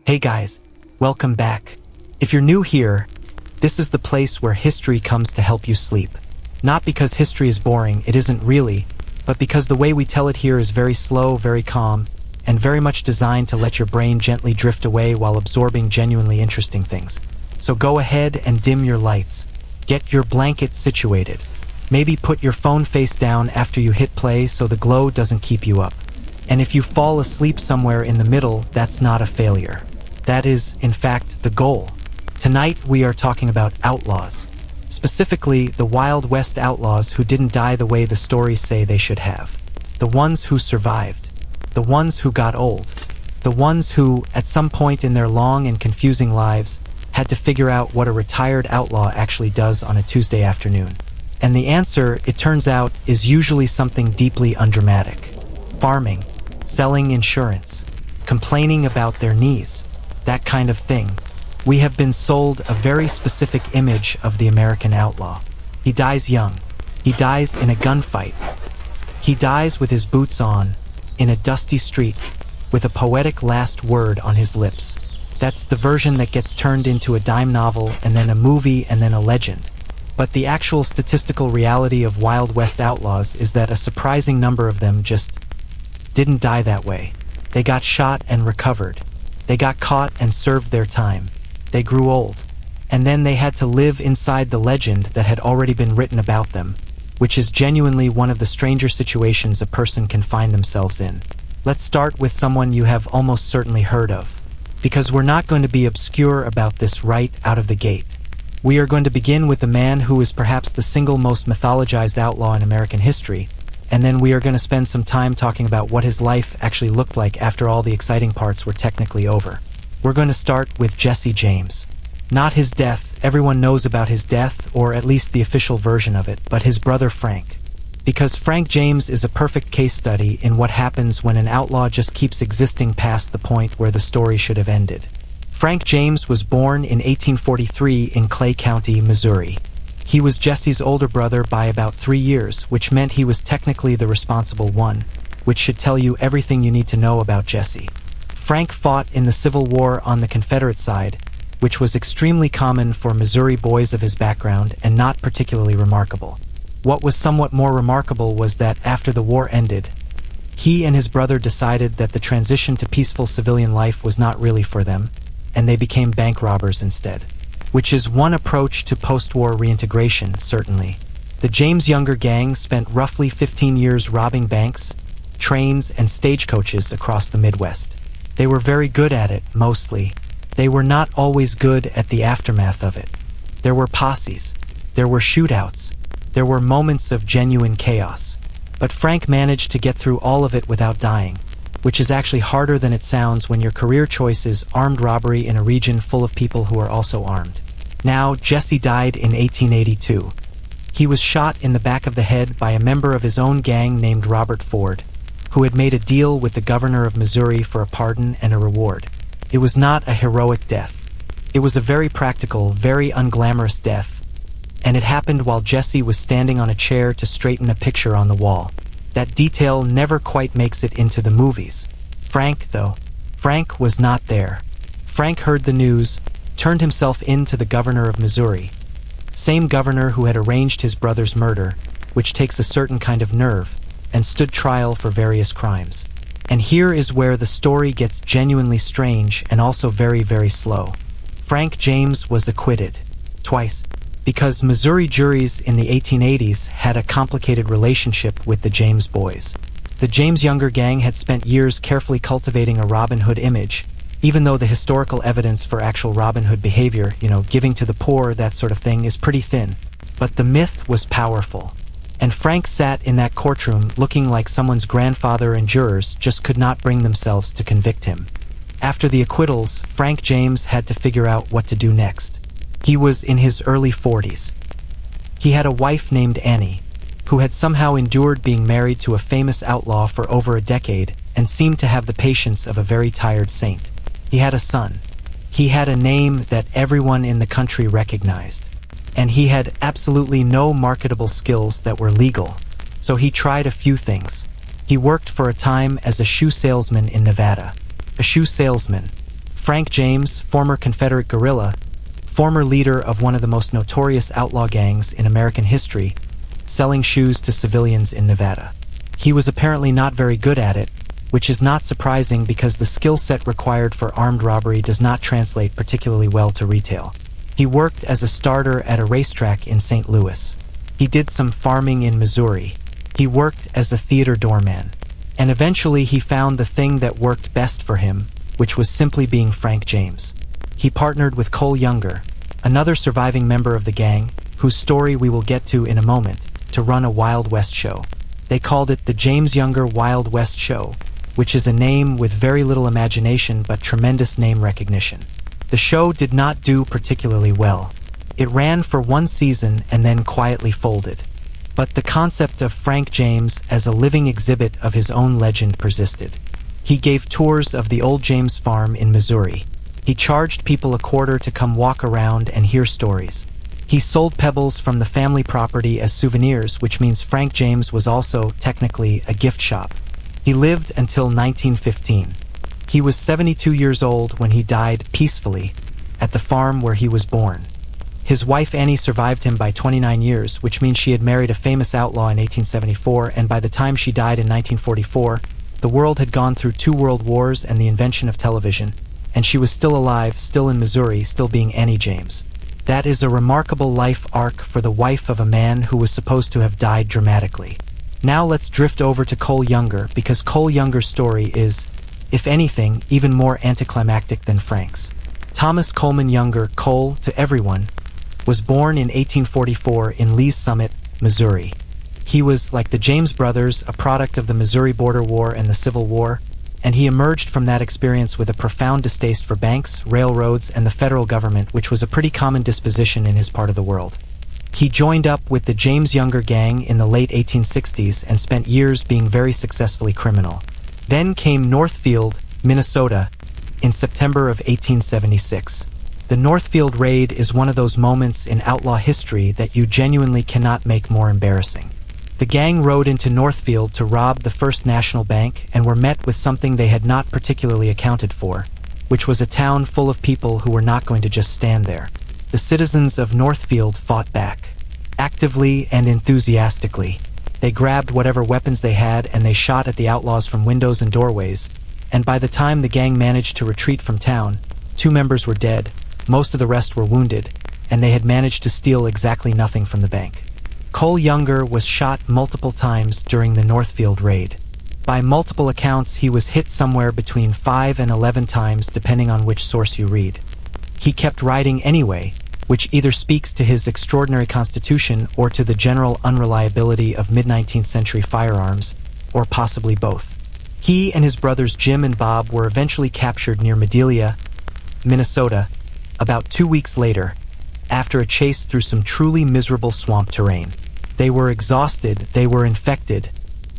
Hey guys, welcome back. If you're new here, this is the place where history comes to help you sleep. Not because history is boring, it isn't really, but because the way we tell it here is very slow, very calm, and very much designed to let your brain gently drift away while absorbing genuinely interesting things. So go ahead and dim your lights. Get your blanket situated. Maybe put your phone face down after you hit play so the glow doesn't keep you up. And if you fall asleep somewhere in the middle, that's not a failure. That is, in fact, the goal. Tonight we are talking about outlaws. Specifically, the Wild West outlaws who didn't die the way the stories say they should have. The ones who survived. The ones who got old. The ones who, at some point in their long and confusing lives, had to figure out what a retired outlaw actually does on a Tuesday afternoon. And the answer, it turns out, is usually something deeply undramatic. Farming, selling insurance, complaining about their knees, that kind of thing. We have been sold a very specific image of the American outlaw. He dies young. He dies in a gunfight. He dies with his boots on, in a dusty street, with a poetic last word on his lips. That's the version that gets turned into a dime novel and then a movie and then a legend. But the actual statistical reality of Wild West outlaws is that a surprising number of them just didn't die that way. They got shot and recovered. They got caught and served their time. They grew old. And then they had to live inside the legend that had already been written about them, which is genuinely one of the stranger situations a person can find themselves in. Let's start with someone you have almost certainly heard of, because we're not going to be obscure about this right out of the gate. We are going to begin with the man who is perhaps the single most mythologized outlaw in American history, and then we are going to spend some time talking about what his life actually looked like after all the exciting parts were technically over. We're going to start with Jesse James. Not his death, everyone knows about his death, or at least the official version of it, but his brother Frank. Because Frank James is a perfect case study in what happens when an outlaw just keeps existing past the point where the story should have ended. Frank James was born in 1843 in Clay County, Missouri. He was Jesse's older brother by about 3 years, which meant he was technically the responsible one, which should tell you everything you need to know about Jesse. Frank fought in the Civil War on the Confederate side, which was extremely common for Missouri boys of his background and not particularly remarkable. What was somewhat more remarkable was that after the war ended, he and his brother decided that the transition to peaceful civilian life was not really for them, and they became bank robbers instead. Which is one approach to post-war reintegration, certainly. The James Younger gang spent roughly 15 years robbing banks, trains, and stagecoaches across the Midwest. They were very good at it, mostly. They were not always good at the aftermath of it. There were posses. There were shootouts. There were moments of genuine chaos. But Frank managed to get through all of it without dying, which is actually harder than it sounds when your career choice is armed robbery in a region full of people who are also armed. Now, Jesse died in 1882. He was shot in the back of the head by a member of his own gang named Robert Ford, who had made a deal with the governor of Missouri for a pardon and a reward. It was not a heroic death. It was a very practical, very unglamorous death, and it happened while Jesse was standing on a chair to straighten a picture on the wall. That detail never quite makes it into the movies. Frank, though. Frank was not there. Frank heard the news, turned himself in to the governor of Missouri. Same governor who had arranged his brother's murder, which takes a certain kind of nerve, and stood trial for various crimes. And here is where the story gets genuinely strange and also very, very slow. Frank James was acquitted. Twice. Because Missouri juries in the 1880s had a complicated relationship with the James boys. The James Younger gang had spent years carefully cultivating a Robin Hood image, even though the historical evidence for actual Robin Hood behavior, giving to the poor, that sort of thing, is pretty thin. But the myth was powerful. And Frank sat in that courtroom looking like someone's grandfather, and jurors just could not bring themselves to convict him. After the acquittals, Frank James had to figure out what to do next. He was in his early 40s. He had a wife named Annie, who had somehow endured being married to a famous outlaw for over a decade and seemed to have the patience of a very tired saint. He had a son. He had a name that everyone in the country recognized. And he had absolutely no marketable skills that were legal, so he tried a few things. He worked for a time as a shoe salesman in Nevada. A shoe salesman. Frank James, former Confederate guerrilla, former leader of one of the most notorious outlaw gangs in American history, selling shoes to civilians in Nevada. He was apparently not very good at it, which is not surprising because the skill set required for armed robbery does not translate particularly well to retail. He worked as a starter at a racetrack in St. Louis. He did some farming in Missouri. He worked as a theater doorman. And eventually he found the thing that worked best for him, which was simply being Frank James. He partnered with Cole Younger, another surviving member of the gang, whose story we will get to in a moment, to run a Wild West show. They called it the James Younger Wild West Show, which is a name with very little imagination but tremendous name recognition. The show did not do particularly well. It ran for one season and then quietly folded. But the concept of Frank James as a living exhibit of his own legend persisted. He gave tours of the old James farm in Missouri. He charged people a quarter to come walk around and hear stories. He sold pebbles from the family property as souvenirs, which means Frank James was also, technically, a gift shop. He lived until 1915. He was 72 years old when he died peacefully at the farm where he was born. His wife Annie survived him by 29 years, which means she had married a famous outlaw in 1874, and by the time she died in 1944, the world had gone through 2 world wars and the invention of television, and she was still alive, still in Missouri, still being Annie James. That is a remarkable life arc for the wife of a man who was supposed to have died dramatically. Now let's drift over to Cole Younger, because Cole Younger's story is, if anything, even more anticlimactic than Frank's. Thomas Coleman Younger, Cole to everyone, was born in 1844 in Lee's Summit, Missouri. He was, like the James brothers, a product of the Missouri Border War and the Civil War, and he emerged from that experience with a profound distaste for banks, railroads, and the federal government, which was a pretty common disposition in his part of the world. He joined up with the James Younger gang in the late 1860s and spent years being very successfully criminal. Then came Northfield, Minnesota, in September of 1876. The Northfield raid is one of those moments in outlaw history that you genuinely cannot make more embarrassing. The gang rode into Northfield to rob the First National Bank and were met with something they had not particularly accounted for, which was a town full of people who were not going to just stand there. The citizens of Northfield fought back, actively and enthusiastically. They grabbed whatever weapons they had and they shot at the outlaws from windows and doorways, and by the time the gang managed to retreat from town, 2 members were dead, most of the rest were wounded, and they had managed to steal exactly nothing from the bank. Cole Younger was shot multiple times during the Northfield raid. By multiple accounts, he was hit somewhere between 5 and 11 times depending on which source you read. He kept riding anyway, which either speaks to his extraordinary constitution or to the general unreliability of mid-19th century firearms, or possibly both. He and his brothers Jim and Bob were eventually captured near Madelia, Minnesota, about 2 weeks later, after a chase through some truly miserable swamp terrain. They were exhausted, they were infected,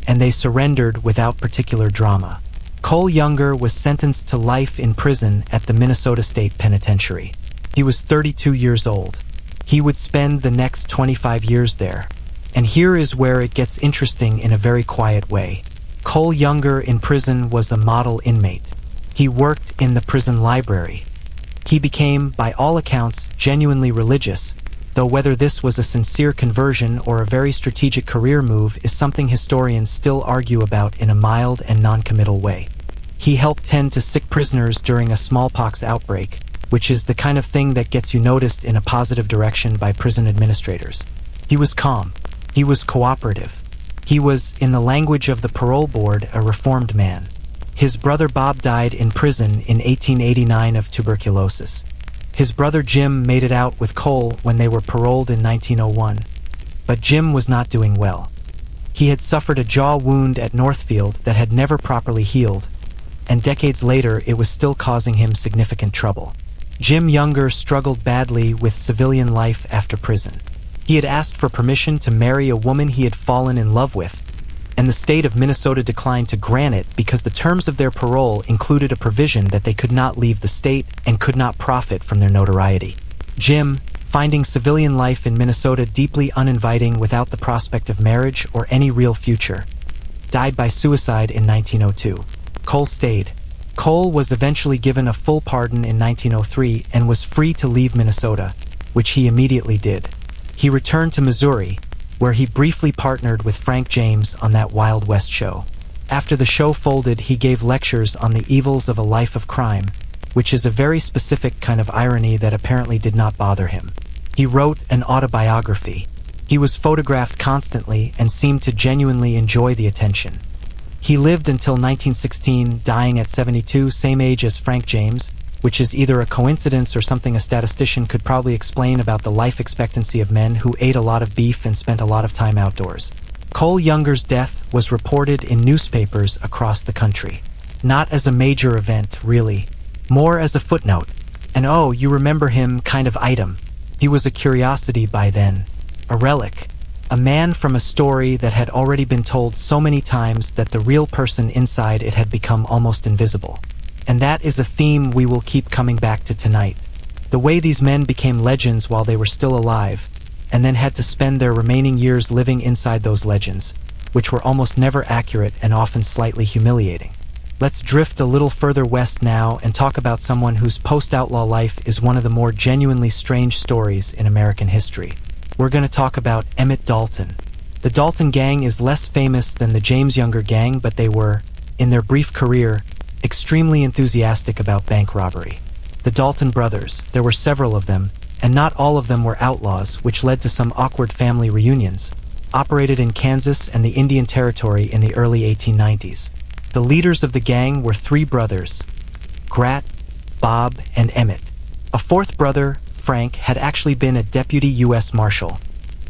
and they surrendered without particular drama. Cole Younger was sentenced to life in prison at the Minnesota State Penitentiary. He was 32 years old. He would spend the next 25 years there. And here is where it gets interesting in a very quiet way. Cole Younger in prison was a model inmate. He worked in the prison library. He became, by all accounts, genuinely religious, though whether this was a sincere conversion or a very strategic career move is something historians still argue about in a mild and non-committal way. He helped tend to sick prisoners during a smallpox outbreak, which is the kind of thing that gets you noticed in a positive direction by prison administrators. He was calm. He was cooperative. He was, in the language of the parole board, a reformed man. His brother Bob died in prison in 1889 of tuberculosis. His brother Jim made it out with Cole when they were paroled in 1901, but Jim was not doing well. He had suffered a jaw wound at Northfield that had never properly healed, and decades later it was still causing him significant trouble. Jim Younger struggled badly with civilian life after prison. He had asked for permission to marry a woman he had fallen in love with, and the state of Minnesota declined to grant it because the terms of their parole included a provision that they could not leave the state and could not profit from their notoriety. Jim, finding civilian life in Minnesota deeply uninviting without the prospect of marriage or any real future, died by suicide in 1902. Cole stayed. Cole was eventually given a full pardon in 1903 and was free to leave Minnesota, which he immediately did. He returned to Missouri, where he briefly partnered with Frank James on that Wild West show. After the show folded, he gave lectures on the evils of a life of crime, which is a very specific kind of irony that apparently did not bother him. He wrote an autobiography. He was photographed constantly and seemed to genuinely enjoy the attention. He lived until 1916, dying at 72, same age as Frank James, which is either a coincidence or something a statistician could probably explain about the life expectancy of men who ate a lot of beef and spent a lot of time outdoors. Cole Younger's death was reported in newspapers across the country. Not as a major event, really. More as a footnote. And oh, you remember him kind of item. He was a curiosity by then. A relic. A man from a story that had already been told so many times that the real person inside it had become almost invisible. And that is a theme we will keep coming back to tonight. The way these men became legends while they were still alive, and then had to spend their remaining years living inside those legends, which were almost never accurate and often slightly humiliating. Let's drift a little further west now and talk about someone whose post-outlaw life is one of the more genuinely strange stories in American history. We're going to talk about Emmett Dalton. The Dalton gang is less famous than the James Younger gang, but they were, in their brief career, extremely enthusiastic about bank robbery. The Dalton brothers, there were several of them, and not all of them were outlaws, which led to some awkward family reunions, operated in Kansas and the Indian Territory in the early 1890s. The leaders of the gang were three brothers, Grat, Bob, and Emmett. A fourth brother, Frank, had actually been a deputy U.S. Marshal,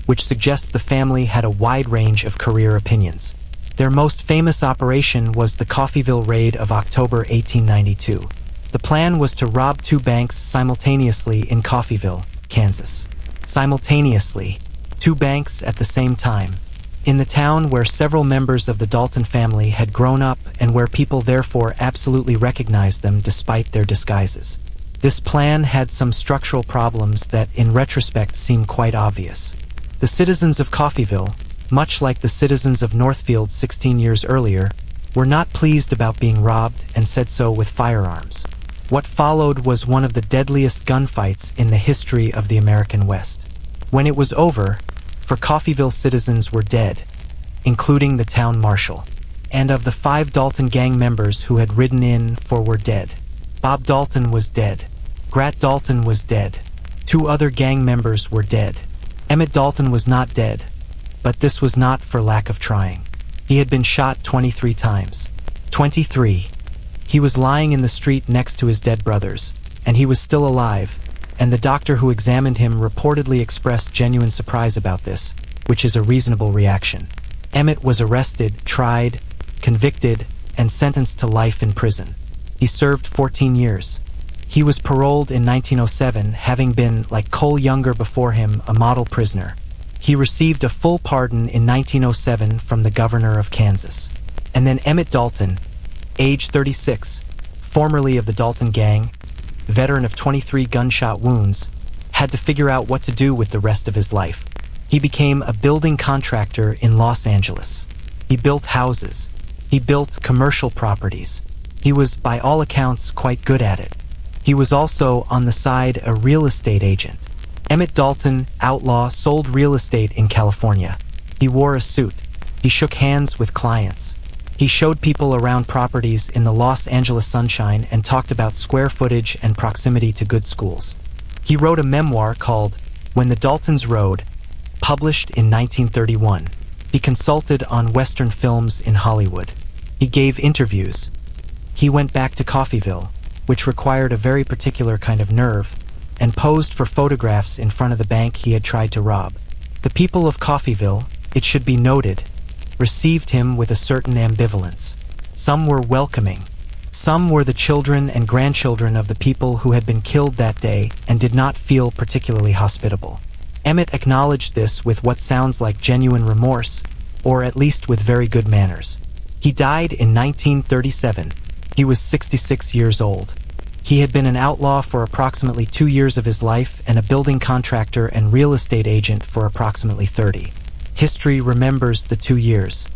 which suggests the family had a wide range of career opinions. Their most famous operation was the Coffeyville raid of October 1892. The plan was to rob two banks simultaneously in Coffeyville, Kansas. Simultaneously, two banks at the same time. In the town where several members of the Dalton family had grown up and where people therefore absolutely recognized them despite their disguises. This plan had some structural problems that in retrospect seem quite obvious. The citizens of Coffeyville, much like the citizens of Northfield 16 years earlier, were not pleased about being robbed and said so with firearms. What followed was one of the deadliest gunfights in the history of the American West. When it was over, for Coffeyville citizens were dead, including the town marshal. And of the 5 Dalton gang members who had ridden in for were dead. Bob Dalton was dead. Grat Dalton was dead. 2 other gang members were dead. Emmett Dalton was not dead, but this was not for lack of trying. He had been shot 23 times. 23. He was lying in the street next to his dead brothers, and he was still alive, and the doctor who examined him reportedly expressed genuine surprise about this, which is a reasonable reaction. Emmett was arrested, tried, convicted, and sentenced to life in prison. He served 14 years. He was paroled in 1907, having been, like Cole Younger before him, a model prisoner. He received a full pardon in 1907 from the governor of Kansas. And then Emmett Dalton, age 36, formerly of the Dalton gang, veteran of 23 gunshot wounds, had to figure out what to do with the rest of his life. He became a building contractor in Los Angeles. He built houses. He built commercial properties. He was, by all accounts, quite good at it. He was also, on the side, a real estate agent. Emmett Dalton, outlaw, sold real estate in California. He wore a suit. He shook hands with clients. He showed people around properties in the Los Angeles sunshine and talked about square footage and proximity to good schools. He wrote a memoir called When the Daltons Rode, published in 1931. He consulted on Western films in Hollywood. He gave interviews. He went back to Coffeyville, which required a very particular kind of nerve, and posed for photographs in front of the bank he had tried to rob. The people of Coffeyville, it should be noted, received him with a certain ambivalence. Some were welcoming. Some were the children and grandchildren of the people who had been killed that day and did not feel particularly hospitable. Emmett acknowledged this with what sounds like genuine remorse, or at least with very good manners. He died in 1937. He was 66 years old. He had been an outlaw for approximately 2 years of his life and a building contractor and real estate agent for approximately 30. History remembers the 2 years.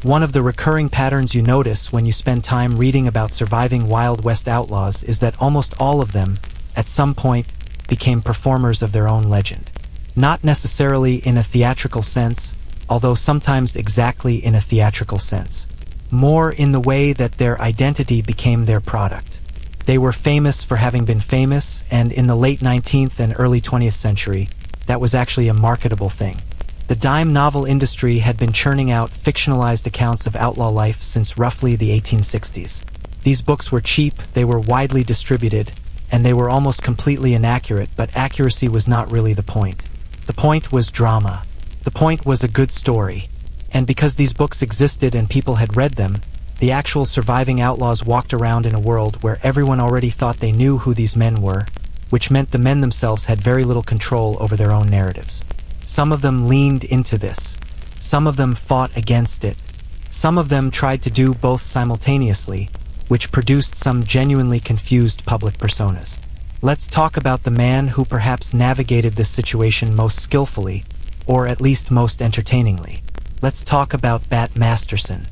One of the recurring patterns you notice when you spend time reading about surviving Wild West outlaws is that almost all of them, at some point, became performers of their own legend. Not necessarily in a theatrical sense, although sometimes exactly in a theatrical sense. More in the way that their identity became their product. They were famous for having been famous, and in the late 19th and early 20th century, that was actually a marketable thing. The dime novel industry had been churning out fictionalized accounts of outlaw life since roughly the 1860s. These books were cheap, they were widely distributed, and they were almost completely inaccurate, but accuracy was not really the point. The point was drama. The point was a good story. And because these books existed and people had read them, the actual surviving outlaws walked around in a world where everyone already thought they knew who these men were, which meant the men themselves had very little control over their own narratives. Some of them leaned into this. Some of them fought against it. Some of them tried to do both simultaneously, which produced some genuinely confused public personas. Let's talk about the man who perhaps navigated this situation most skillfully, or at least most entertainingly. Let's talk about Bat Masterson.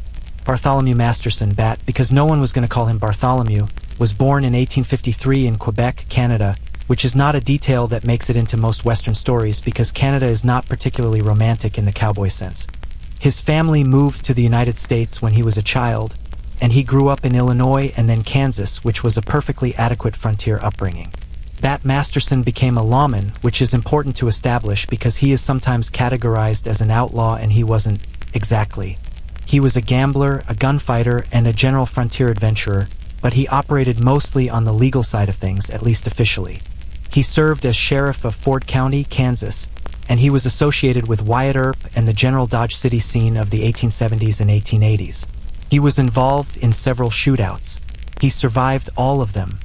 Bartholomew Masterson, Bat, because no one was going to call him Bartholomew, was born in 1853 in Quebec, Canada, which is not a detail that makes it into most Western stories because Canada is not particularly romantic in the cowboy sense. His family moved to the United States when he was a child, and he grew up in Illinois and then Kansas, which was a perfectly adequate frontier upbringing. Bat Masterson became a lawman, which is important to establish because he is sometimes categorized as an outlaw and he wasn't exactly. He was a gambler, a gunfighter, and a general frontier adventurer, but he operated mostly on the legal side of things, at least officially. He served as sheriff of Ford County, Kansas, and he was associated with Wyatt Earp and the general Dodge City scene of the 1870s and 1880s. He was involved in several shootouts. He survived all of them.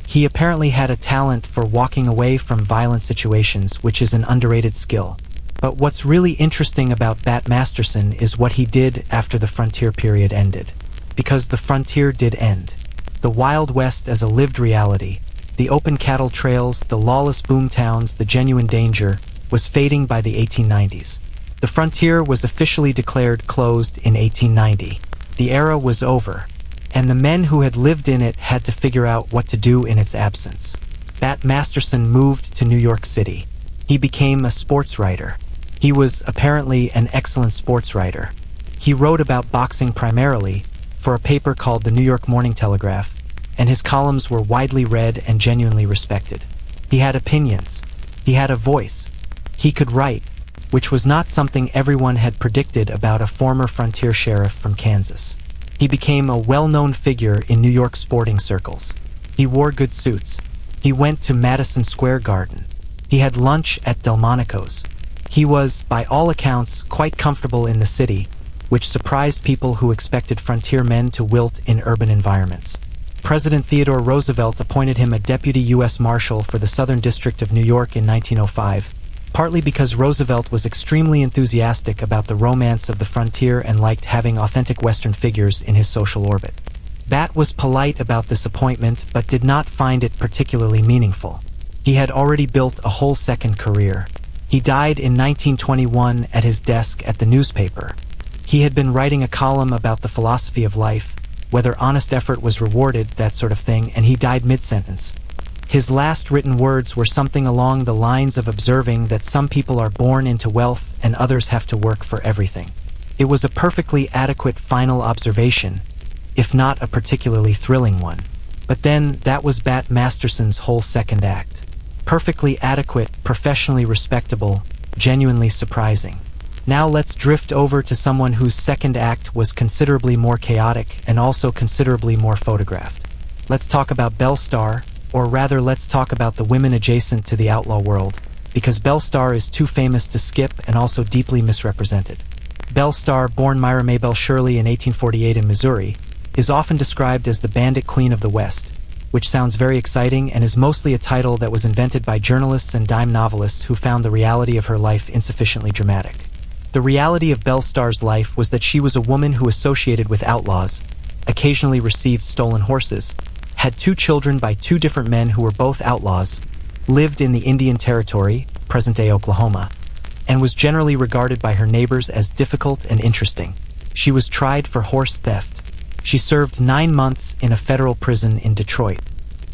He apparently had a talent for walking away from violent situations, which is an underrated skill. But what's really interesting about Bat Masterson is what he did after the frontier period ended. Because the frontier did end. The Wild West as a lived reality, the open cattle trails, the lawless boom towns, the genuine danger, was fading by the 1890s. The frontier was officially declared closed in 1890. The era was over, and the men who had lived in it had to figure out what to do in its absence. Bat Masterson moved to New York City. He became a sportswriter. He was apparently an excellent sportswriter. He wrote about boxing primarily for a paper called the New York Morning Telegraph, and his columns were widely read and genuinely respected. He had opinions. He had a voice. He could write, which was not something everyone had predicted about a former frontier sheriff from Kansas. He became a well-known figure in New York sporting circles. He wore good suits. He went to Madison Square Garden. He had lunch at Delmonico's. He was, by all accounts, quite comfortable in the city, which surprised people who expected frontier men to wilt in urban environments. President Theodore Roosevelt appointed him a deputy U.S. Marshal for the Southern District of New York in 1905, partly because Roosevelt was extremely enthusiastic about the romance of the frontier and liked having authentic Western figures in his social orbit. Bat was polite about this appointment, but did not find it particularly meaningful. He had already built a whole second career. He died in 1921 at his desk at the newspaper. He had been writing a column about the philosophy of life, whether honest effort was rewarded, that sort of thing, and he died mid-sentence. His last written words were something along the lines of observing that some people are born into wealth and others have to work for everything. It was a perfectly adequate final observation, if not a particularly thrilling one. But then, that was Bat Masterson's whole second act. Perfectly adequate, professionally respectable, genuinely surprising. Now let's drift over to someone whose second act was considerably more chaotic and also considerably more photographed. Let's talk about Belle Starr, or rather let's talk about the women adjacent to the outlaw world, because Belle Starr is too famous to skip and also deeply misrepresented. Belle Starr, born Myra Maybelle Shirley in 1848 in Missouri, is often described as the bandit queen of the West, which sounds very exciting and is mostly a title that was invented by journalists and dime novelists who found the reality of her life insufficiently dramatic. The reality of Belle Starr's life was that she was a woman who associated with outlaws, occasionally received stolen horses, had 2 children by 2 different men who were both outlaws, lived in the Indian Territory, present-day Oklahoma, and was generally regarded by her neighbors as difficult and interesting. She was tried for horse theft. She served 9 months in a federal prison in Detroit.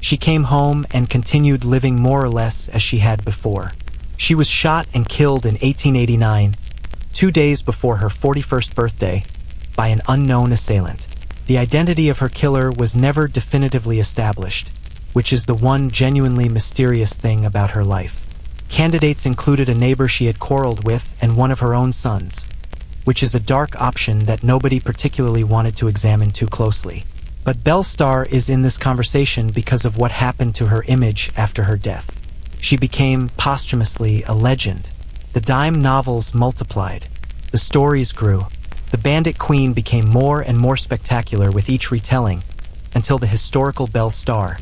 She came home and continued living more or less as she had before. She was shot and killed in 1889, 2 days before her 41st birthday, by an unknown assailant. The identity of her killer was never definitively established, which is the one genuinely mysterious thing about her life. Candidates included a neighbor she had quarreled with and one of her own sons, which is a dark option that nobody particularly wanted to examine too closely. But Belle Starr is in this conversation because of what happened to her image after her death. She became posthumously a legend. The dime novels multiplied. The stories grew. The Bandit Queen became more and more spectacular with each retelling, until the historical Belle Starr,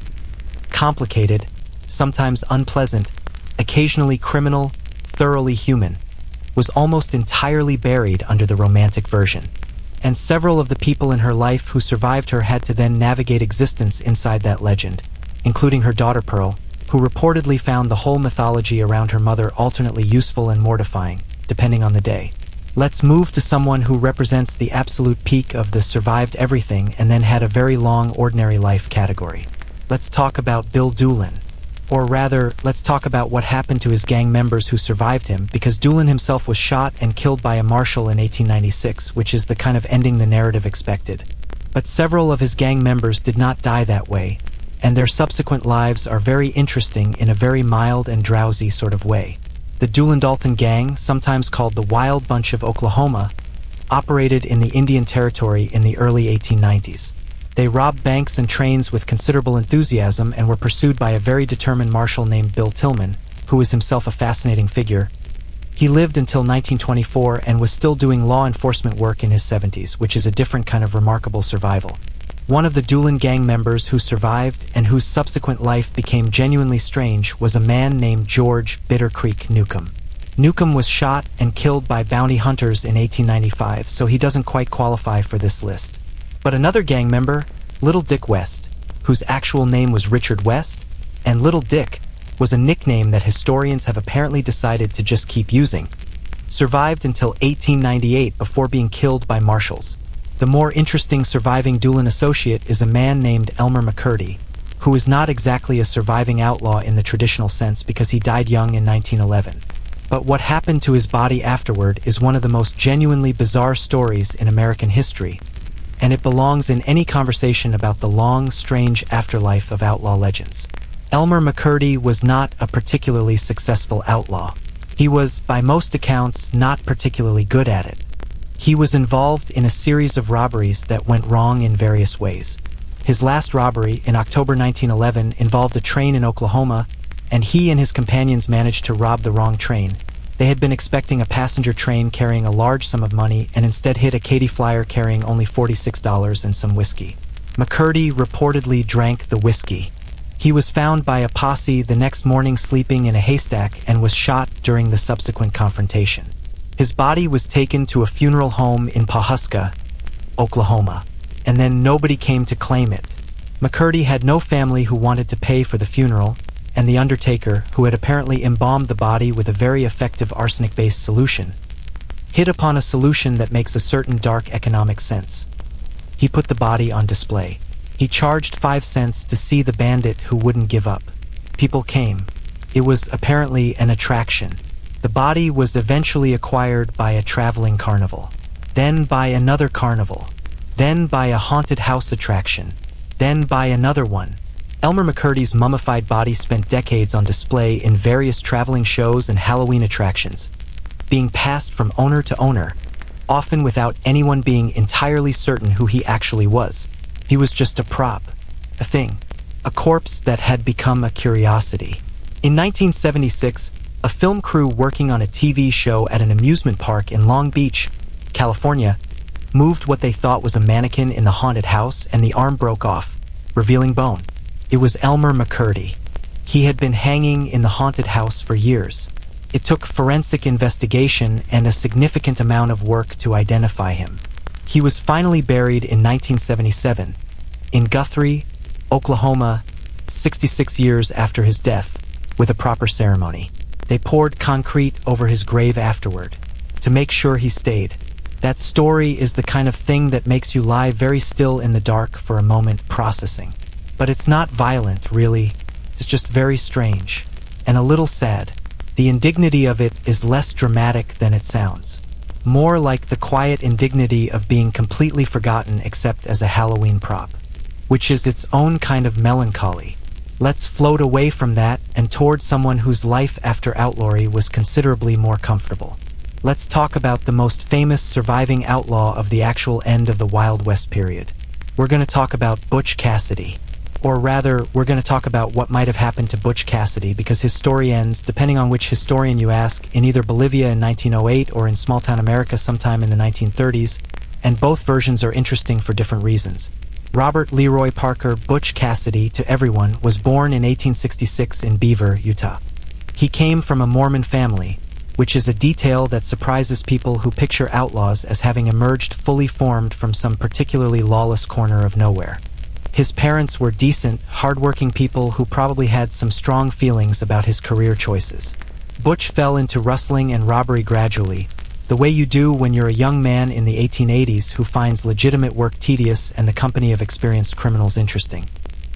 complicated, sometimes unpleasant, occasionally criminal, thoroughly human, was almost entirely buried under the romantic version. And several of the people in her life who survived her had to then navigate existence inside that legend, including her daughter Pearl, who reportedly found the whole mythology around her mother alternately useful and mortifying, depending on the day. Let's move to someone who represents the absolute peak of the survived everything and then had a very long ordinary life category. Let's talk about Bill Doolin. Or rather, let's talk about what happened to his gang members who survived him, because Doolin himself was shot and killed by a marshal in 1896, which is the kind of ending the narrative expected. But several of his gang members did not die that way, and their subsequent lives are very interesting in a very mild and drowsy sort of way. The Doolin-Dalton gang, sometimes called the Wild Bunch of Oklahoma, operated in the Indian Territory in the early 1890s. They robbed banks and trains with considerable enthusiasm and were pursued by a very determined marshal named Bill Tillman, who was himself a fascinating figure. He lived until 1924 and was still doing law enforcement work in his 70s, which is a different kind of remarkable survival. One of the Doolin gang members who survived and whose subsequent life became genuinely strange was a man named George Bitter Creek Newcomb. Newcomb was shot and killed by bounty hunters in 1895, so he doesn't quite qualify for this list. But another gang member, Little Dick West, whose actual name was Richard West, and Little Dick was a nickname that historians have apparently decided to just keep using, survived until 1898 before being killed by marshals. The more interesting surviving Doolin associate is a man named Elmer McCurdy, who is not exactly a surviving outlaw in the traditional sense because he died young in 1911. But what happened to his body afterward is one of the most genuinely bizarre stories in American history, and it belongs in any conversation about the long, strange afterlife of outlaw legends. Elmer McCurdy was not a particularly successful outlaw. He was, by most accounts, not particularly good at it. He was involved in a series of robberies that went wrong in various ways. His last robbery, in October 1911, involved a train in Oklahoma, and he and his companions managed to rob the wrong train. They had been expecting a passenger train carrying a large sum of money and instead hit a Katy Flyer carrying only $46 and some whiskey. McCurdy reportedly drank the whiskey. He was found by a posse the next morning sleeping in a haystack and was shot during the subsequent confrontation. His body was taken to a funeral home in Pawhuska, Oklahoma, and then nobody came to claim it. McCurdy had no family who wanted to pay for the funeral, and the undertaker, who had apparently embalmed the body with a very effective arsenic-based solution, hit upon a solution that makes a certain dark economic sense. He put the body on display. He charged 5 cents to see the bandit who wouldn't give up. People came. It was apparently an attraction. The body was eventually acquired by a traveling carnival, then by another carnival, then by a haunted house attraction, then by another one. Elmer McCurdy's mummified body spent decades on display in various traveling shows and Halloween attractions, being passed from owner to owner, often without anyone being entirely certain who he actually was. He was just a prop, a thing, a corpse that had become a curiosity. In 1976, a film crew working on a TV show at an amusement park in Long Beach, California, moved what they thought was a mannequin in the haunted house, and the arm broke off, revealing bone. It was Elmer McCurdy. He had been hanging in the haunted house for years. It took forensic investigation and a significant amount of work to identify him. He was finally buried in 1977 in Guthrie, Oklahoma, 66 years after his death, with a proper ceremony. They poured concrete over his grave afterward to make sure he stayed. That story is the kind of thing that makes you lie very still in the dark for a moment processing. But it's not violent, really. It's just very strange. And a little sad. The indignity of it is less dramatic than it sounds. More like the quiet indignity of being completely forgotten except as a Halloween prop. Which is its own kind of melancholy. Let's float away from that and toward someone whose life after outlawry was considerably more comfortable. Let's talk about the most famous surviving outlaw of the actual end of the Wild West period. We're going to talk about Butch Cassidy. Or rather, we're going to talk about what might have happened to Butch Cassidy because his story ends, depending on which historian you ask, in either Bolivia in 1908 or in small-town America sometime in the 1930s, and both versions are interesting for different reasons. Robert Leroy Parker Butch Cassidy, to everyone, was born in 1866 in Beaver, Utah. He came from a Mormon family, which is a detail that surprises people who picture outlaws as having emerged fully formed from some particularly lawless corner of nowhere. His parents were decent, hard-working people who probably had some strong feelings about his career choices. Butch fell into rustling and robbery gradually, the way you do when you're a young man in the 1880s who finds legitimate work tedious and the company of experienced criminals interesting.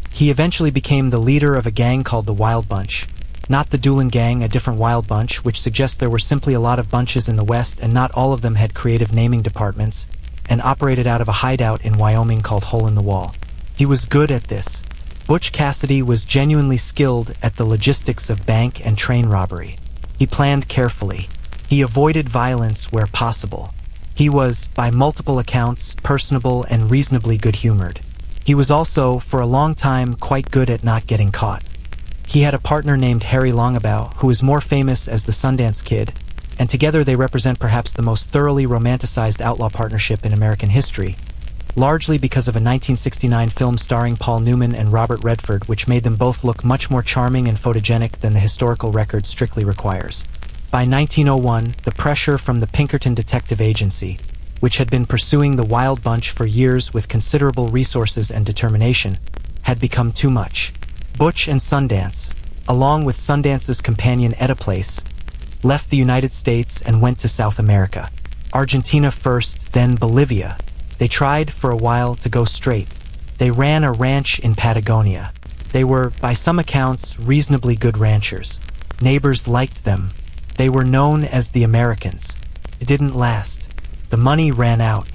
He eventually became the leader of a gang called the Wild Bunch. Not the Doolin Gang, a different Wild Bunch, which suggests there were simply a lot of bunches in the West and not all of them had creative naming departments, and operated out of a hideout in Wyoming called Hole in the Wall. He was good at this. Butch Cassidy was genuinely skilled at the logistics of bank and train robbery. He planned carefully. He avoided violence where possible. He was, by multiple accounts, personable and reasonably good-humored. He was also, for a long time, quite good at not getting caught. He had a partner named Harry Longabout, who is more famous as the Sundance Kid, and together they represent perhaps the most thoroughly romanticized outlaw partnership in American history, largely because of a 1969 film starring Paul Newman and Robert Redford, which made them both look much more charming and photogenic than the historical record strictly requires. By 1901, the pressure from the Pinkerton Detective Agency, which had been pursuing the Wild Bunch for years with considerable resources and determination, had become too much. Butch and Sundance, along with Sundance's companion Etta Place, left the United States and went to South America. Argentina first, then Bolivia. They tried for a while to go straight. They ran a ranch in Patagonia. They were, by some accounts, reasonably good ranchers. Neighbors liked them. They were known as the Americans. It didn't last. The money ran out.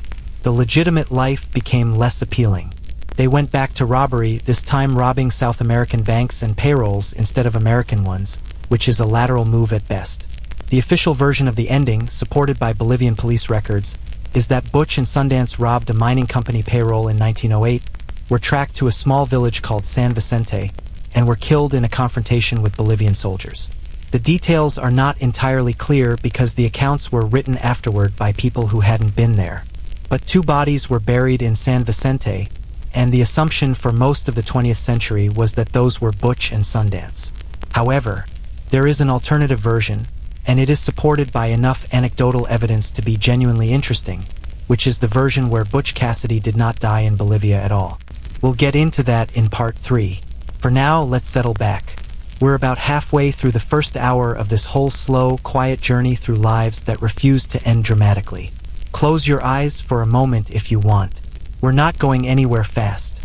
The legitimate life became less appealing. They went back to robbery, this time robbing South American banks and payrolls instead of American ones, which is a lateral move at best. The official version of the ending, supported by Bolivian police records, is that Butch and Sundance robbed a mining company payroll in 1908, were tracked to a small village called San Vicente, and were killed in a confrontation with Bolivian soldiers. The details are not entirely clear because the accounts were written afterward by people who hadn't been there. But 2 bodies were buried in San Vicente, and the assumption for most of the 20th century was that those were Butch and Sundance. However, there is an alternative version, and it is supported by enough anecdotal evidence to be genuinely interesting, which is the version where Butch Cassidy did not die in Bolivia at all. We'll get into that in part 3. For now, let's settle back. We're about halfway through the first hour of this whole slow, quiet journey through lives that refuse to end dramatically. Close your eyes for a moment if you want. We're not going anywhere fast.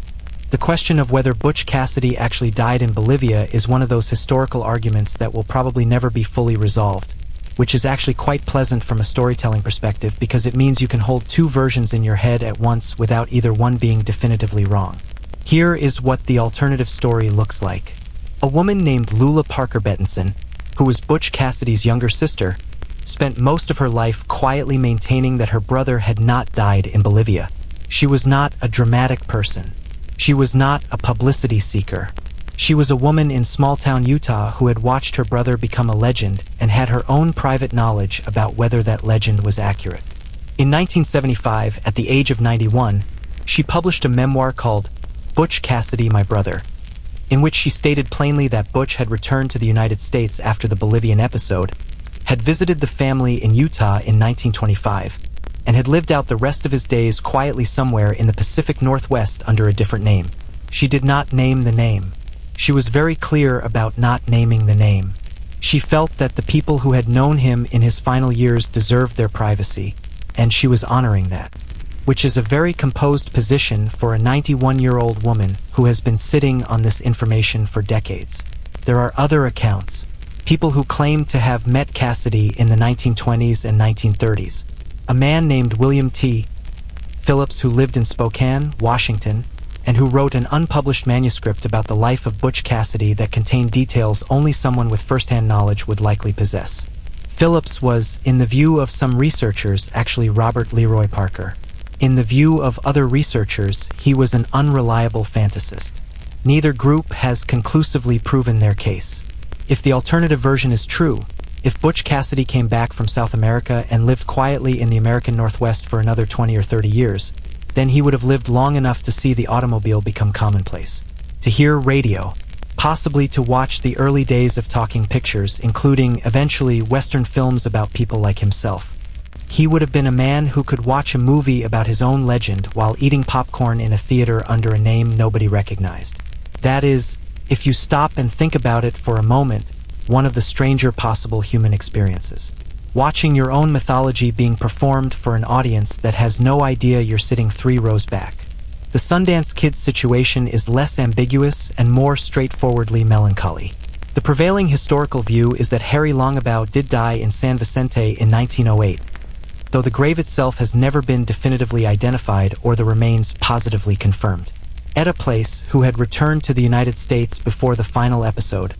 The question of whether Butch Cassidy actually died in Bolivia is one of those historical arguments that will probably never be fully resolved, which is actually quite pleasant from a storytelling perspective because it means you can hold 2 versions in your head at once without either one being definitively wrong. Here is what the alternative story looks like. A woman named Lula Parker Bettinson, who was Butch Cassidy's younger sister, spent most of her life quietly maintaining that her brother had not died in Bolivia. She was not a dramatic person. She was not a publicity seeker. She was a woman in small-town Utah who had watched her brother become a legend and had her own private knowledge about whether that legend was accurate. In 1975, at the age of 91, she published a memoir called Butch Cassidy, My Brother, in which she stated plainly that Butch had returned to the United States after the Bolivian episode, had visited the family in Utah in 1925, and had lived out the rest of his days quietly somewhere in the Pacific Northwest under a different name. She did not name the name. She was very clear about not naming the name. She felt that the people who had known him in his final years deserved their privacy, and she was honoring that, which is a very composed position for a 91-year-old woman who has been sitting on this information for decades. There are other accounts, people who claim to have met Cassidy in the 1920s and 1930s. A man named William T. Phillips, who lived in Spokane, Washington, and who wrote an unpublished manuscript about the life of Butch Cassidy that contained details only someone with first-hand knowledge would likely possess. Phillips was, in the view of some researchers, actually Robert Leroy Parker. In the view of other researchers, he was an unreliable fantasist. Neither group has conclusively proven their case. If the alternative version is true, if Butch Cassidy came back from South America and lived quietly in the American Northwest for another 20 or 30 years, then he would have lived long enough to see the automobile become commonplace, to hear radio, possibly to watch the early days of talking pictures, including, eventually, Western films about people like himself. He would have been a man who could watch a movie about his own legend while eating popcorn in a theater under a name nobody recognized. That is, if you stop and think about it for a moment, one of the stranger possible human experiences. Watching your own mythology being performed for an audience that has no idea you're sitting 3 rows back. The Sundance Kid situation is less ambiguous and more straightforwardly melancholy. The prevailing historical view is that Harry Longabaugh did die in San Vicente in 1908, though the grave itself has never been definitively identified or the remains positively confirmed. Etta Place, who had returned to the United States before the final episode,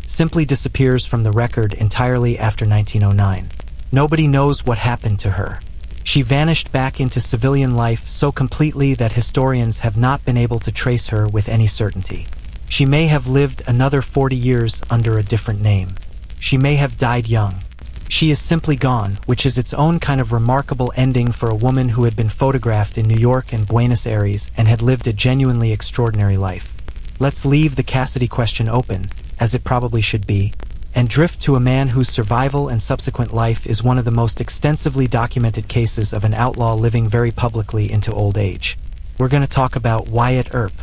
simply disappears from the record entirely after 1909. Nobody knows what happened to her. She vanished back into civilian life so completely that historians have not been able to trace her with any certainty. She may have lived another 40 years under a different name. She may have died young. She is simply gone, which is its own kind of remarkable ending for a woman who had been photographed in New York and Buenos Aires and had lived a genuinely extraordinary life. Let's leave the Cassidy question open, as it probably should be, and drift to a man whose survival and subsequent life is one of the most extensively documented cases of an outlaw living very publicly into old age. We're going to talk about Wyatt Earp,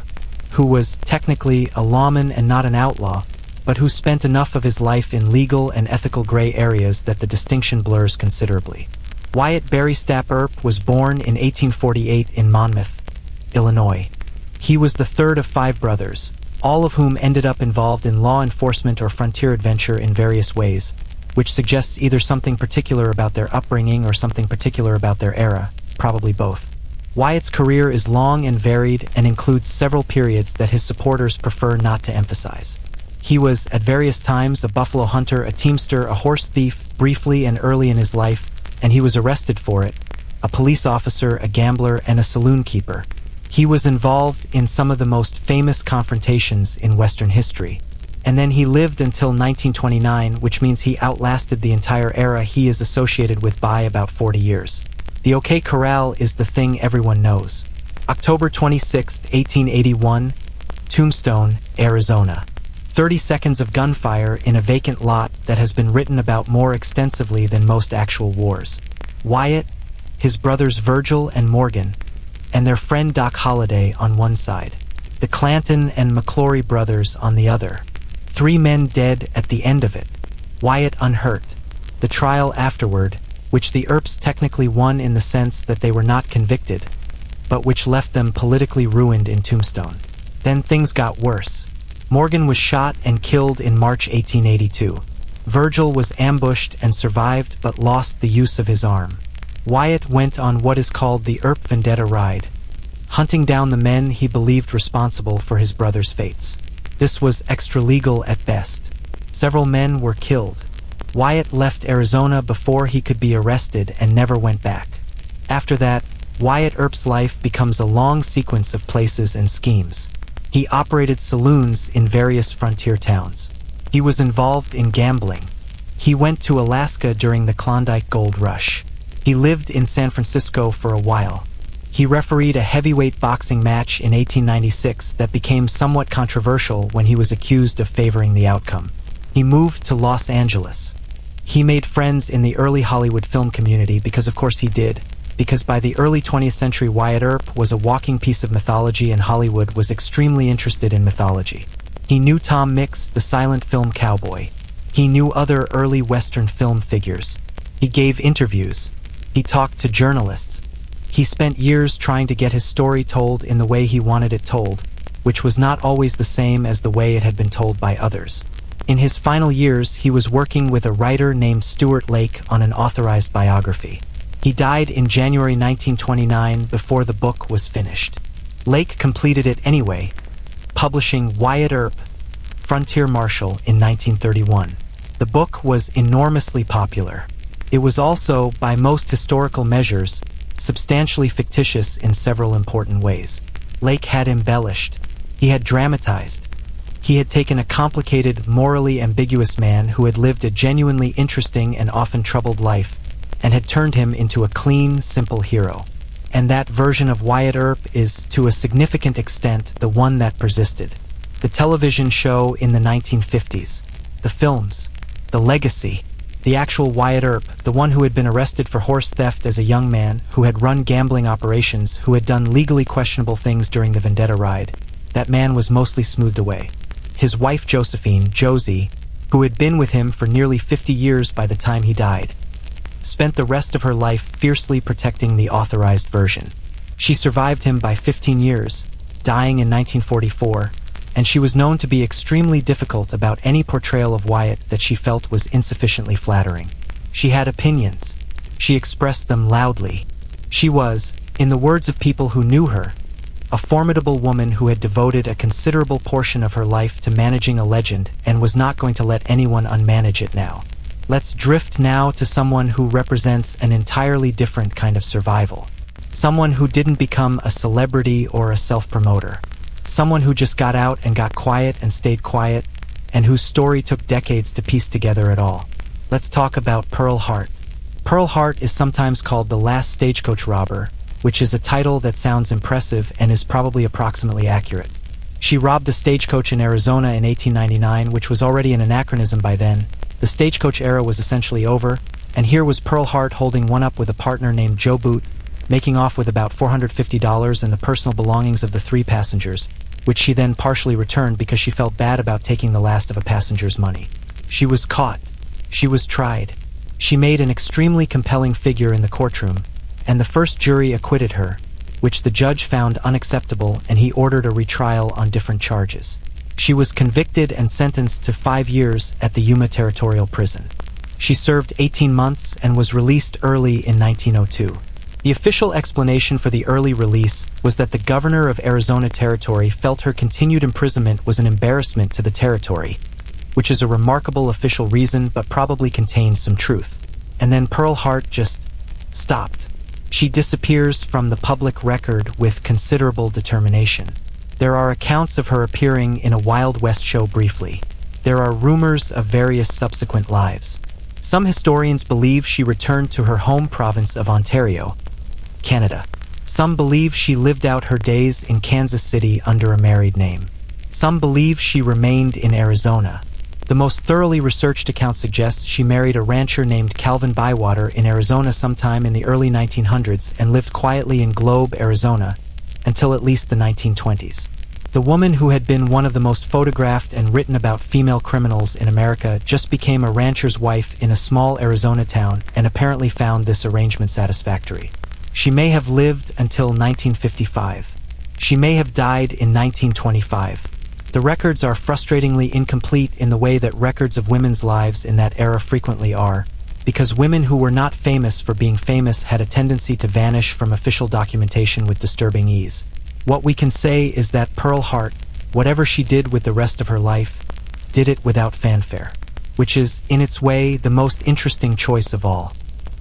who was technically a lawman and not an outlaw, but who spent enough of his life in legal and ethical gray areas that the distinction blurs considerably. Wyatt Barrystap Earp was born in 1848 in Monmouth, Illinois. He was the third of 5 brothers, all of whom ended up involved in law enforcement or frontier adventure in various ways, which suggests either something particular about their upbringing or something particular about their era, probably both. Wyatt's career is long and varied and includes several periods that his supporters prefer not to emphasize. He was, at various times, a buffalo hunter, a teamster, a horse thief, briefly and early in his life, and he was arrested for it, a police officer, a gambler, and a saloon keeper. He was involved in some of the most famous confrontations in Western history. And then he lived until 1929, which means he outlasted the entire era he is associated with by about 40 years. The OK Corral is the thing everyone knows. October 26, 1881, Tombstone, Arizona. 30 seconds of gunfire in a vacant lot that has been written about more extensively than most actual wars. Wyatt, his brothers Virgil and Morgan, and their friend Doc Holliday on one side, the Clanton and McClory brothers on the other. 3 men dead at the end of it, Wyatt unhurt. The trial afterward, which the Earps technically won in the sense that they were not convicted, but which left them politically ruined in Tombstone. Then things got worse. Morgan was shot and killed in March 1882. Virgil was ambushed and survived but lost the use of his arm. Wyatt went on what is called the Earp Vendetta Ride, hunting down the men he believed responsible for his brother's fates. This was extra-legal at best. Several men were killed. Wyatt left Arizona before he could be arrested and never went back. After that, Wyatt Earp's life becomes a long sequence of places and schemes. He operated saloons in various frontier towns. He was involved in gambling. He went to Alaska during the Klondike Gold Rush. He lived in San Francisco for a while. He refereed a heavyweight boxing match in 1896 that became somewhat controversial when he was accused of favoring the outcome. He moved to Los Angeles. He made friends in the early Hollywood film community because of course he did, because by the early 20th century Wyatt Earp was a walking piece of mythology and Hollywood was extremely interested in mythology. He knew Tom Mix, the silent film cowboy. He knew other early Western film figures. He gave interviews. He talked to journalists. He spent years trying to get his story told in the way he wanted it told, which was not always the same as the way it had been told by others. In his final years, he was working with a writer named Stuart Lake on an authorized biography. He died in January 1929 before the book was finished. Lake completed it anyway, publishing Wyatt Earp, Frontier Marshal in 1931. The book was enormously popular. It was also, by most historical measures, substantially fictitious in several important ways. Lake had embellished. He had dramatized. He had taken a complicated, morally ambiguous man who had lived a genuinely interesting and often troubled life, and had turned him into a clean, simple hero. And that version of Wyatt Earp is, to a significant extent, the one that persisted. The television show in the 1950s, the films, the legacy, the actual Wyatt Earp, the one who had been arrested for horse theft as a young man, who had run gambling operations, who had done legally questionable things during the Vendetta ride, that man was mostly smoothed away. His wife Josephine, Josie, who had been with him for nearly 50 years by the time he died, spent the rest of her life fiercely protecting the authorized version. She survived him by 15 years, dying in 1944, and she was known to be extremely difficult about any portrayal of Wyatt that she felt was insufficiently flattering. She had opinions. She expressed them loudly. She was, in the words of people who knew her, a formidable woman who had devoted a considerable portion of her life to managing a legend and was not going to let anyone unmanage it now. Let's drift now to someone who represents an entirely different kind of survival. Someone who didn't become a celebrity or a self-promoter. Someone who just got out and got quiet and stayed quiet, and whose story took decades to piece together at all. Let's talk about Pearl Hart. Pearl Hart is sometimes called the last stagecoach robber, which is a title that sounds impressive and is probably approximately accurate. She robbed a stagecoach in Arizona in 1899, which was already an anachronism by then. The stagecoach era was essentially over, and here was Pearl Hart holding one up with a partner named Joe Boot, making off with about $450 and the personal belongings of the 3 passengers, which she then partially returned because she felt bad about taking the last of a passenger's money. She was caught. She was tried. She made an extremely compelling figure in the courtroom, and the first jury acquitted her, which the judge found unacceptable, and he ordered a retrial on different charges. She was convicted and sentenced to 5 years at the Yuma Territorial Prison. She served 18 months and was released early in 1902. The official explanation for the early release was that the governor of Arizona Territory felt her continued imprisonment was an embarrassment to the territory, which is a remarkable official reason but probably contains some truth. And then Pearl Hart just stopped. She disappears from the public record with considerable determination. There are accounts of her appearing in a Wild West show briefly. There are rumors of various subsequent lives. Some historians believe she returned to her home province of Ontario, Canada. Some believe she lived out her days in Kansas City under a married name. Some believe she remained in Arizona. The most thoroughly researched account suggests she married a rancher named Calvin Bywater in Arizona sometime in the early 1900s and lived quietly in Globe, Arizona, until at least the 1920s. The woman who had been one of the most photographed and written about female criminals in America just became a rancher's wife in a small Arizona town and apparently found this arrangement satisfactory. She may have lived until 1955. She may have died in 1925. The records are frustratingly incomplete in the way that records of women's lives in that era frequently are, because women who were not famous for being famous had a tendency to vanish from official documentation with disturbing ease. What we can say is that Pearl Hart, whatever she did with the rest of her life, did it without fanfare, which is, in its way, the most interesting choice of all.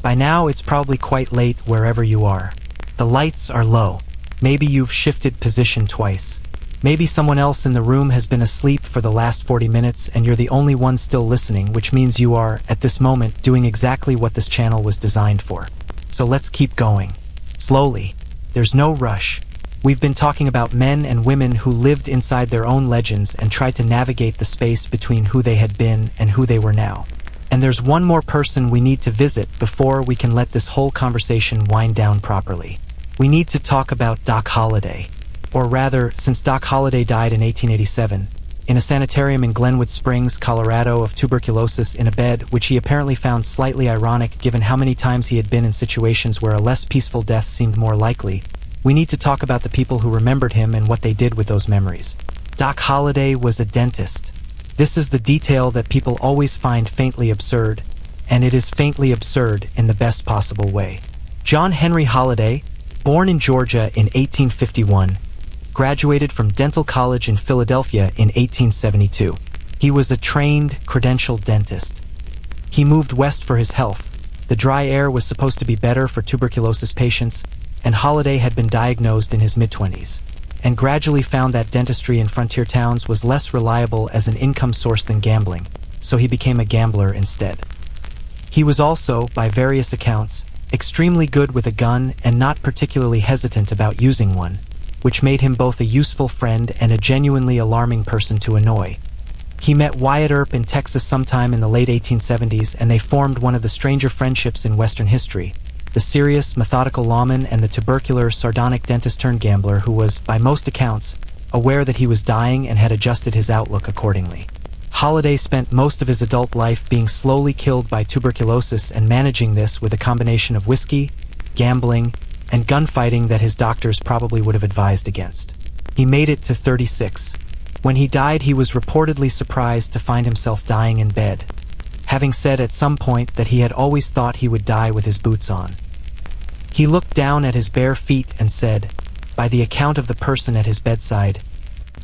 By now, it's probably quite late wherever you are. The lights are low. Maybe you've shifted position twice. Maybe someone else in the room has been asleep for the last 40 minutes and you're the only one still listening, which means you are, at this moment, doing exactly what this channel was designed for. So let's keep going. Slowly. There's no rush. We've been talking about men and women who lived inside their own legends and tried to navigate the space between who they had been and who they were now. And there's one more person we need to visit before we can let this whole conversation wind down properly. We need to talk about Doc Holliday. Or rather, since Doc Holliday died in 1887, in a sanitarium in Glenwood Springs, Colorado, of tuberculosis in a bed, which he apparently found slightly ironic given how many times he had been in situations where a less peaceful death seemed more likely. We need to talk about the people who remembered him and what they did with those memories. Doc Holliday was a dentist. This is the detail that people always find faintly absurd, and it is faintly absurd in the best possible way. John Henry Holliday, born in Georgia in 1851, graduated from Dental College in Philadelphia in 1872. He was a trained, credentialed dentist. He moved west for his health. The dry air was supposed to be better for tuberculosis patients, and Holliday had been diagnosed in his mid-20s, and gradually found that dentistry in frontier towns was less reliable as an income source than gambling, so he became a gambler instead. He was also, by various accounts, extremely good with a gun and not particularly hesitant about using one, which made him both a useful friend and a genuinely alarming person to annoy. He met Wyatt Earp in Texas sometime in the late 1870s, and they formed one of the stranger friendships in Western history, the serious, methodical lawman and the tubercular, sardonic dentist-turned-gambler who was, by most accounts, aware that he was dying and had adjusted his outlook accordingly. Holliday spent most of his adult life being slowly killed by tuberculosis and managing this with a combination of whiskey, gambling, and gunfighting that his doctors probably would have advised against. He made it to 36. When he died, he was reportedly surprised to find himself dying in bed, having said at some point that he had always thought he would die with his boots on. He looked down at his bare feet and said, by the account of the person at his bedside,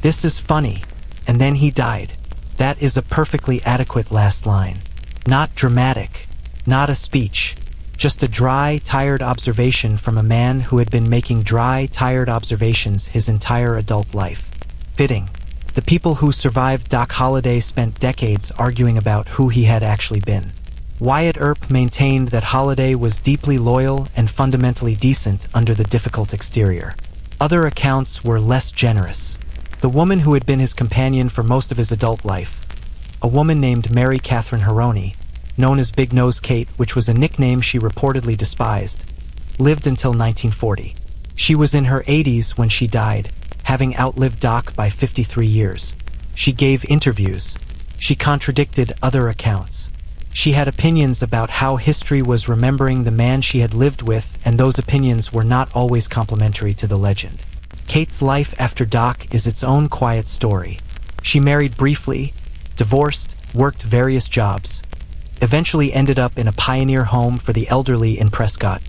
"This is funny," and then he died. That is a perfectly adequate last line. Not dramatic, not a speech, just a dry, tired observation from a man who had been making dry, tired observations his entire adult life. Fitting. The people who survived Doc Holliday spent decades arguing about who he had actually been. Wyatt Earp maintained that Holliday was deeply loyal and fundamentally decent under the difficult exterior. Other accounts were less generous. The woman who had been his companion for most of his adult life, a woman named Mary Catherine Haroni, known as Big Nose Kate, which was a nickname she reportedly despised, lived until 1940. She was in her 80s when she died, having outlived Doc by 53 years. She gave interviews. She contradicted other accounts. She had opinions about how history was remembering the man she had lived with, and those opinions were not always complimentary to the legend. Kate's life after Doc is its own quiet story. She married briefly, divorced, worked various jobs, eventually ended up in a pioneer home for the elderly in Prescott,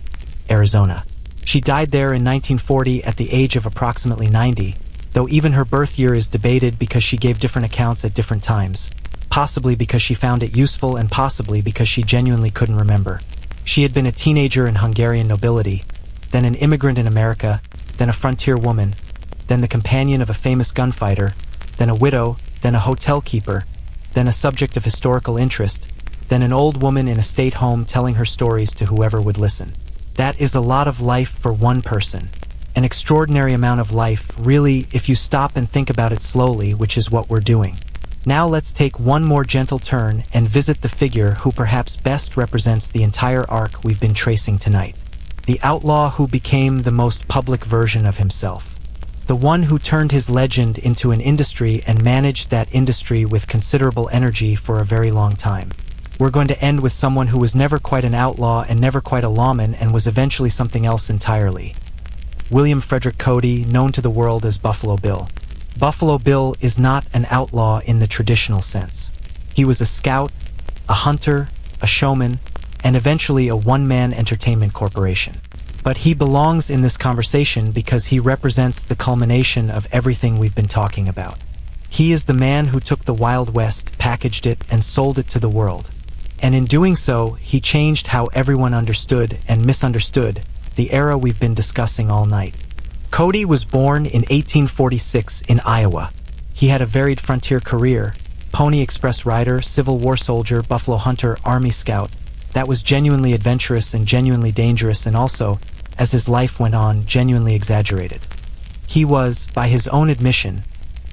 Arizona. She died there in 1940 at the age of approximately 90, though even her birth year is debated because she gave different accounts at different times, possibly because she found it useful and possibly because she genuinely couldn't remember. She had been a teenager in Hungarian nobility, then an immigrant in America, then a frontier woman, then the companion of a famous gunfighter, then a widow, then a hotel keeper, then a subject of historical interest, then an old woman in a state home telling her stories to whoever would listen. That is a lot of life for one person. An extraordinary amount of life, really, if you stop and think about it slowly, which is what we're doing. Now let's take one more gentle turn and visit the figure who perhaps best represents the entire arc we've been tracing tonight. The outlaw who became the most public version of himself. The one who turned his legend into an industry and managed that industry with considerable energy for a very long time. We're going to end with someone who was never quite an outlaw and never quite a lawman and was eventually something else entirely. William Frederick Cody, known to the world as Buffalo Bill. Buffalo Bill is not an outlaw in the traditional sense. He was a scout, a hunter, a showman, and eventually a one-man entertainment corporation. But he belongs in this conversation because he represents the culmination of everything we've been talking about. He is the man who took the Wild West, packaged it, and sold it to the world. And in doing so, he changed how everyone understood and misunderstood the era we've been discussing all night. Cody was born in 1846 in Iowa. He had a varied frontier career: Pony Express rider, Civil War soldier, buffalo hunter, Army scout. That was genuinely adventurous and genuinely dangerous, and also, as his life went on, genuinely exaggerated. He was, by his own admission,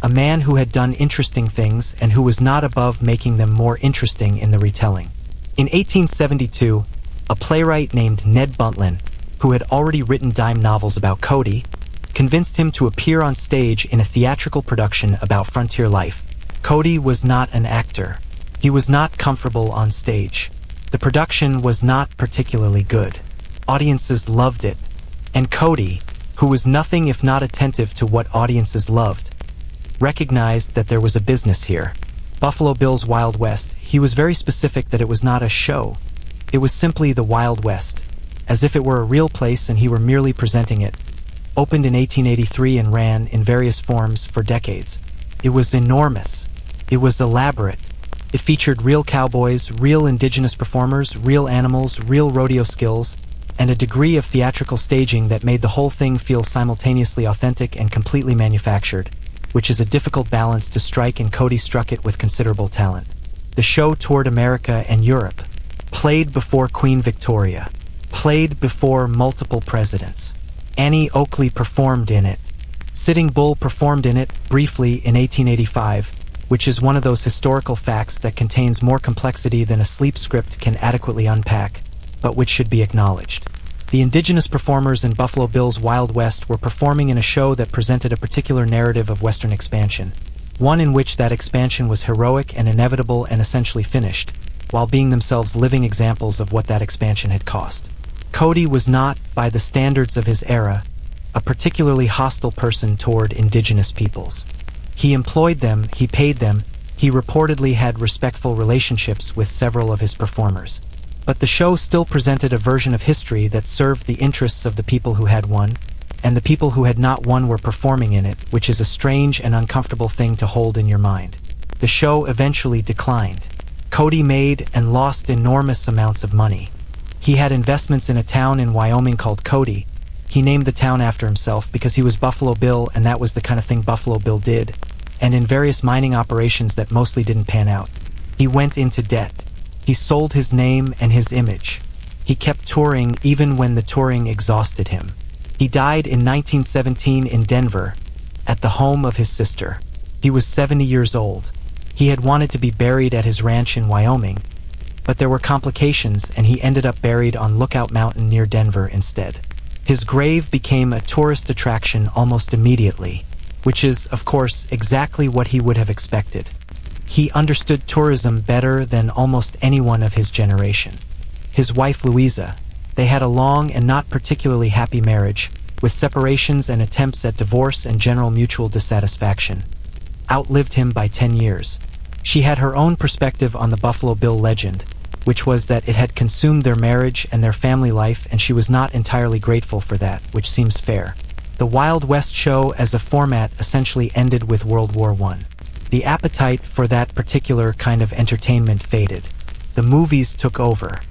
a man who had done interesting things and who was not above making them more interesting in the retelling. In 1872, a playwright named Ned Buntlin, who had already written dime novels about Cody, convinced him to appear on stage in a theatrical production about frontier life, Cody was not an actor. He was not comfortable on stage. The production was not particularly good. Audiences loved it. And Cody, who was nothing if not attentive to what audiences loved, recognized that there was a business here. Buffalo Bill's Wild West, he was very specific that it was not a show. It was simply the Wild West, as if it were a real place and he were merely presenting it. Opened in 1883 and ran in various forms for decades. It was enormous. It was elaborate. It featured real cowboys, real indigenous performers, real animals, real rodeo skills, and a degree of theatrical staging that made the whole thing feel simultaneously authentic and completely manufactured, which is a difficult balance to strike, and Cody struck it with considerable talent. The show toured America and Europe, played before Queen Victoria, played before multiple presidents. Annie Oakley performed in it. Sitting Bull performed in it briefly in 1885, which is one of those historical facts that contains more complexity than a sleep script can adequately unpack, but which should be acknowledged. The indigenous performers in Buffalo Bill's Wild West were performing in a show that presented a particular narrative of Western expansion, one in which that expansion was heroic and inevitable and essentially finished, while being themselves living examples of what that expansion had cost. Cody was not, by the standards of his era, a particularly hostile person toward indigenous peoples. He employed them, he paid them, he reportedly had respectful relationships with several of his performers. But the show still presented a version of history that served the interests of the people who had won, and the people who had not won were performing in it, which is a strange and uncomfortable thing to hold in your mind. The show eventually declined. Cody made and lost enormous amounts of money. He had investments in a town in Wyoming called Cody. He named the town after himself because he was Buffalo Bill, and that was the kind of thing Buffalo Bill did, and in various mining operations that mostly didn't pan out. He went into debt. He sold his name and his image. He kept touring even when the touring exhausted him. He died in 1917 in Denver, at the home of his sister. He was 70 years old. He had wanted to be buried at his ranch in Wyoming, but there were complications and he ended up buried on Lookout Mountain near Denver instead. His grave became a tourist attraction almost immediately, which is, of course, exactly what he would have expected. He understood tourism better than almost anyone of his generation. His wife Louisa, they had a long and not particularly happy marriage, with separations and attempts at divorce and general mutual dissatisfaction, outlived him by 10 years. She had her own perspective on the Buffalo Bill legend, which was that it had consumed their marriage and their family life, and she was not entirely grateful for that, which seems fair. The Wild West show as a format essentially ended with World War I. The appetite for that particular kind of entertainment faded. The movies took over,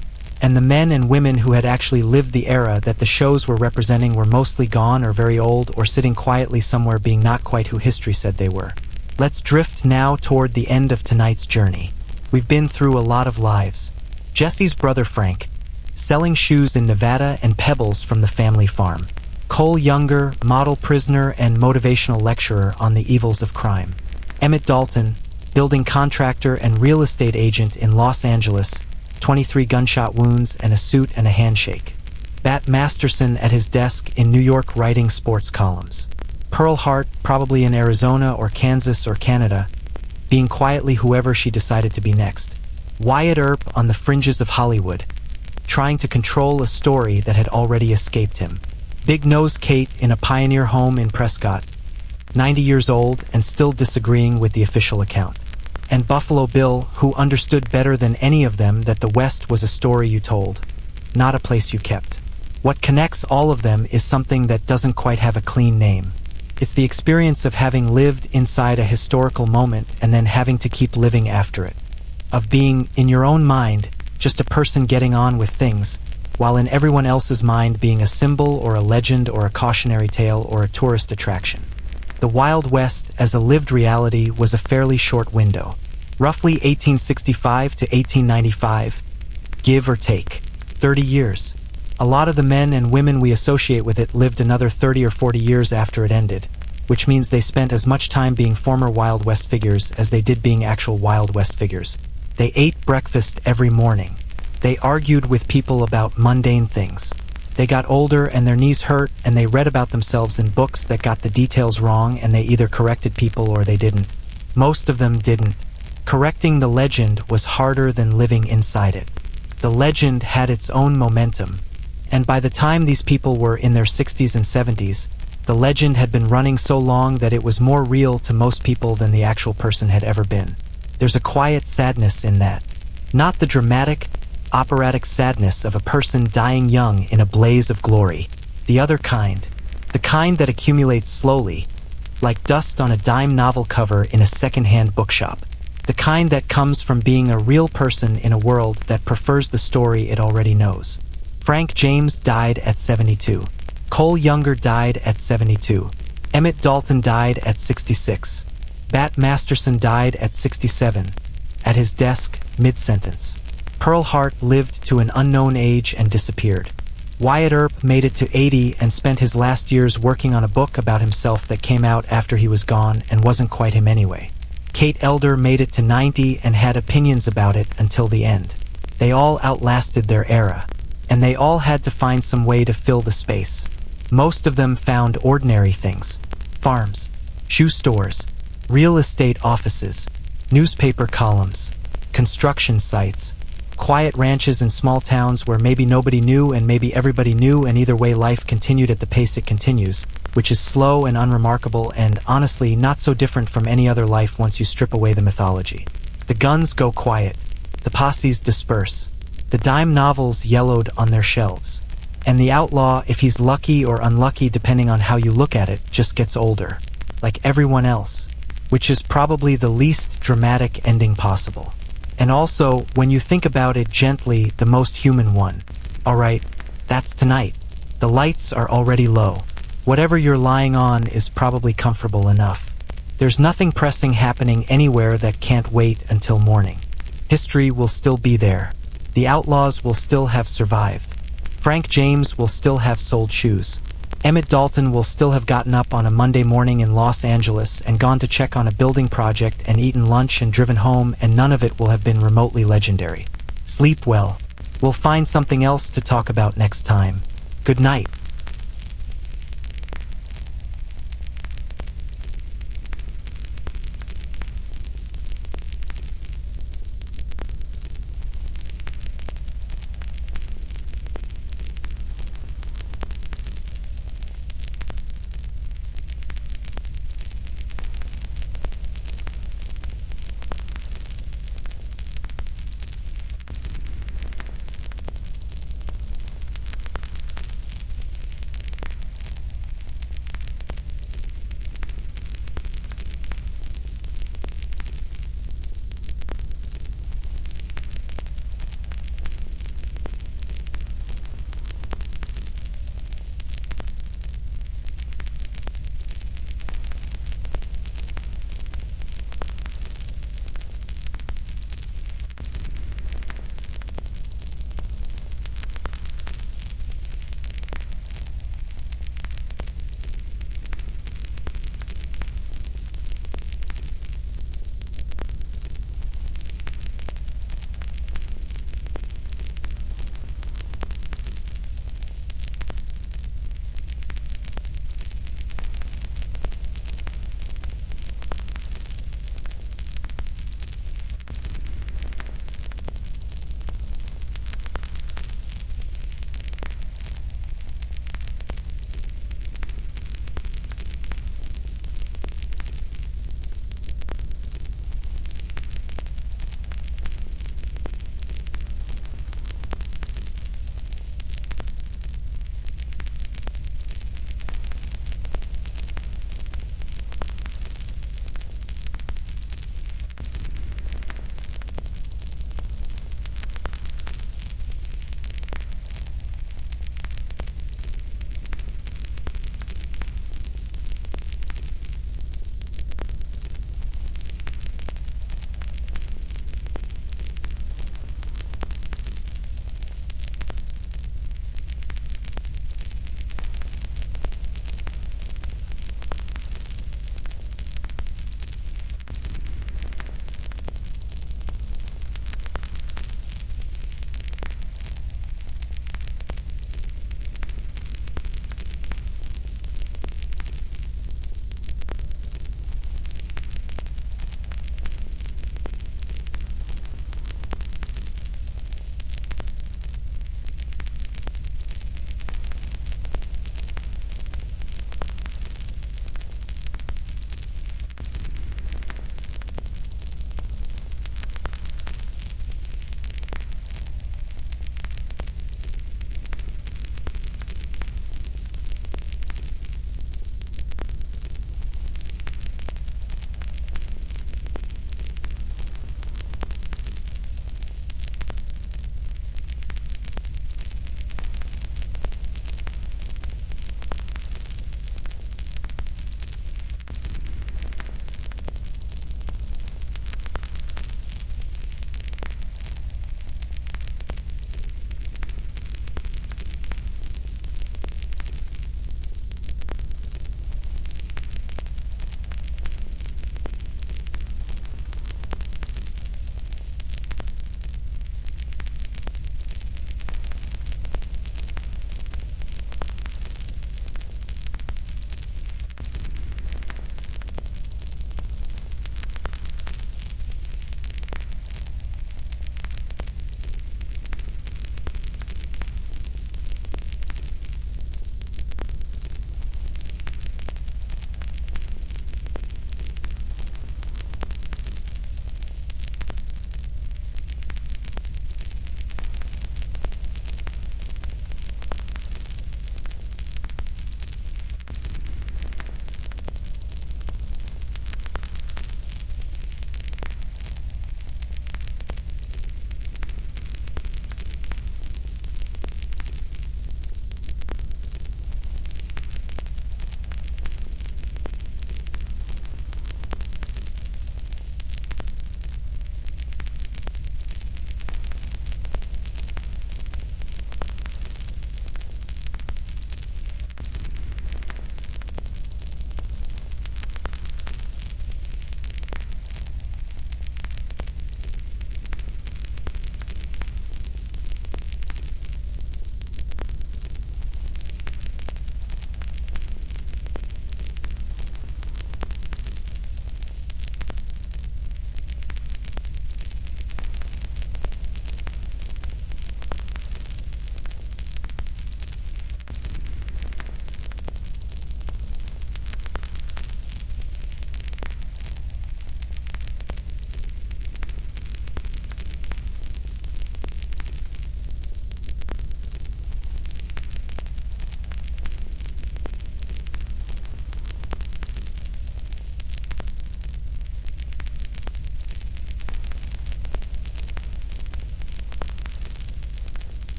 and the men and women who had actually lived the era that the shows were representing were mostly gone or very old or sitting quietly somewhere being not quite who history said they were. Let's drift now toward the end of tonight's journey. We've been through a lot of lives. Jesse's brother Frank, selling shoes in Nevada and pebbles from the family farm. Cole Younger, model prisoner and motivational lecturer on the evils of crime. Emmett Dalton, building contractor and real estate agent in Los Angeles, 23 gunshot wounds and a suit and a handshake. Bat Masterson at his desk in New York writing sports columns. Pearl Hart, probably in Arizona or Kansas or Canada, being quietly whoever she decided to be next. Wyatt Earp on the fringes of Hollywood, trying to control a story that had already escaped him. Big Nose Kate in a pioneer home in Prescott, 90 years old and still disagreeing with the official account. And Buffalo Bill, who understood better than any of them that the West was a story you told, not a place you kept. What connects all of them is something that doesn't quite have a clean name. It's the experience of having lived inside a historical moment and then having to keep living after it. Of being, in your own mind, just a person getting on with things, while in everyone else's mind being a symbol or a legend or a cautionary tale or a tourist attraction. The Wild West as a lived reality was a fairly short window, roughly 1865 to 1895, give or take, 30 years. A lot of the men and women we associate with it lived another 30 or 40 years after it ended, which means they spent as much time being former Wild West figures as they did being actual Wild West figures. They ate breakfast every morning. They argued with people about mundane things. They got older and their knees hurt, and they read about themselves in books that got the details wrong, and they either corrected people or they didn't. Most of them didn't. Correcting the legend was harder than living inside it. The legend had its own momentum, and by the time these people were in their 60s and 70s, the legend had been running so long that it was more real to most people than the actual person had ever been. There's a quiet sadness in that. Not the dramatic, operatic sadness of a person dying young in a blaze of glory. The other kind. The kind that accumulates slowly, like dust on a dime novel cover in a second-hand bookshop. The kind that comes from being a real person in a world that prefers the story it already knows. Frank James died at 72. Cole Younger died at 72. Emmett Dalton died at 66. Bat Masterson died at 67. At his desk, mid-sentence. Pearl Hart lived to an unknown age and disappeared. Wyatt Earp made it to 80 and spent his last years working on a book about himself that came out after he was gone and wasn't quite him anyway. Kate Elder made it to 90 and had opinions about it until the end. They all outlasted their era, and they all had to find some way to fill the space. Most of them found ordinary things: farms, shoe stores, real estate offices, newspaper columns, construction sites, quiet ranches in small towns where maybe nobody knew and maybe everybody knew, and either way life continued at the pace it continues, which is slow and unremarkable and, honestly, not so different from any other life once you strip away the mythology. The guns go quiet. The posses disperse. The dime novels yellowed on their shelves. And the outlaw, if he's lucky or unlucky depending on how you look at it, just gets older. Like everyone else. Which is probably the least dramatic ending possible. And also, when you think about it gently, the most human one. Alright, that's tonight. The lights are already low. Whatever you're lying on is probably comfortable enough. There's nothing pressing happening anywhere that can't wait until morning. History will still be there. The outlaws will still have survived. Frank James will still have sold shoes. Emmett Dalton will still have gotten up on a Monday morning in Los Angeles and gone to check on a building project and eaten lunch and driven home, and none of it will have been remotely legendary. Sleep well. We'll find something else to talk about next time. Good night.